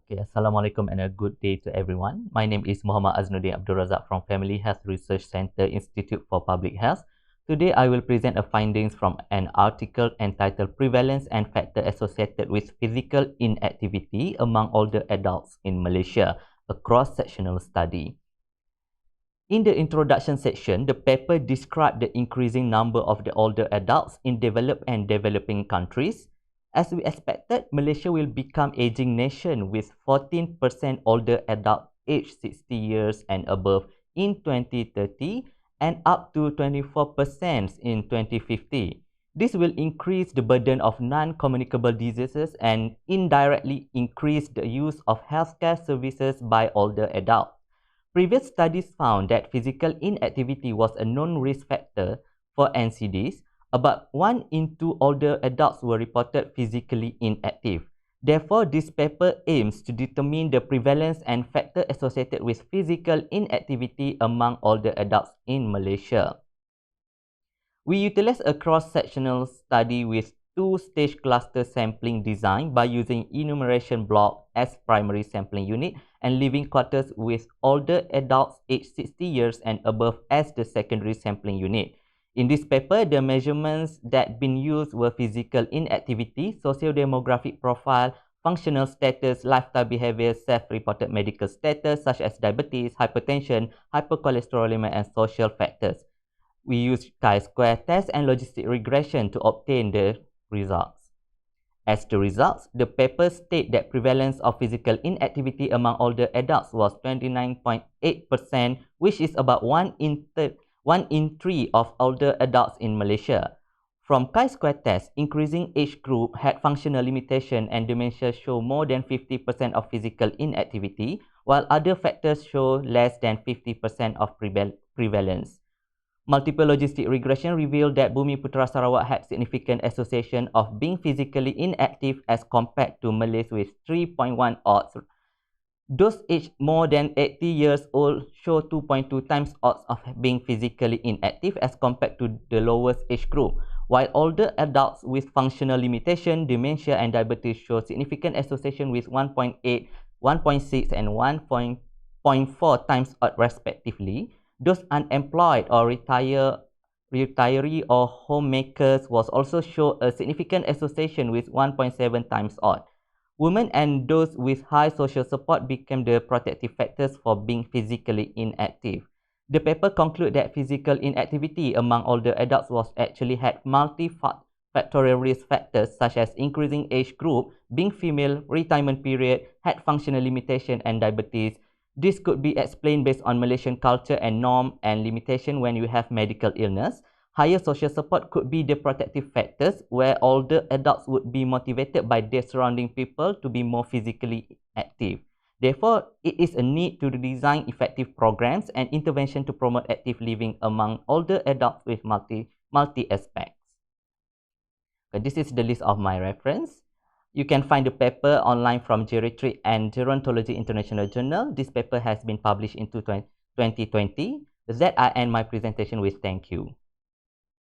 Okay, Assalamualaikum and a good day to everyone. My name is Muhammad Abdul Razak from Family Health Research Center Institute for Public Health. Today, I will present a findings from an article entitled Prevalence and Factor Associated with Physical Inactivity Among Older Adults in Malaysia, a cross-sectional study. In the introduction section, the paper described the increasing number of the older adults in developed and developing countries. As we expected, Malaysia will become aging nation with 14% older adult aged 60 years and above in 2030 and up to 24% in 2050. This will increase the burden of non-communicable diseases and indirectly increase the use of healthcare services by older adults. Previous studies found that physical inactivity was a known risk factor for NCDs. About 1 in 2 older adults were reported physically inactive. Therefore, this paper aims to determine the prevalence and factor associated with physical inactivity among older adults in Malaysia. We utilized a cross-sectional study with two-stage cluster sampling design by using enumeration block as primary sampling unit and living quarters with older adults aged 60 years and above as the secondary sampling unit. In this paper, the measurements that been used were physical inactivity, socio-demographic profile, functional status, lifestyle behavior, self-reported medical status such as diabetes, hypertension, hypercholesterolemia, and social factors. We used chi-square test and logistic regression to obtain the results. As the results, the paper state that prevalence of physical inactivity among older adults was 29.8%, which is about 1 in 3 of older adults in Malaysia. From chi-square test, increasing age group had functional limitation and dementia show more than 50% of physical inactivity, while other factors show less than 50% of prevalence. Multiple logistic regression revealed that Bumi Putera Sarawak had significant association of being physically inactive as compared to Malays with 3.1 odds. Those aged more than 80 years old show 2.2 times odds of being physically inactive as compared to the lowest age group, while older adults with functional limitation, dementia, and diabetes show significant association with 1.8, 1.6, and 1.4 times odds respectively. Those unemployed or retiree or homemakers was also show a significant association with 1.7 times odds. Women and those with high social support became the protective factors for being physically inactive. The paper concluded that physical inactivity among older adults was actually had multifactorial risk factors such as increasing age group, being female, retirement period, head functional limitation, and diabetes. This could be explained based on Malaysian culture and norm and limitation when you have medical illness. Higher social support could be the protective factors where older adults would be motivated by their surrounding people to be more physically active. Therefore, it is a need to design effective programs and intervention to promote active living among older adults with multi aspects. Okay, this is the list of my reference. You can find the paper online from Geriatrics and Gerontology International Journal. This paper has been published in 2020. With that, I end my presentation with thank you.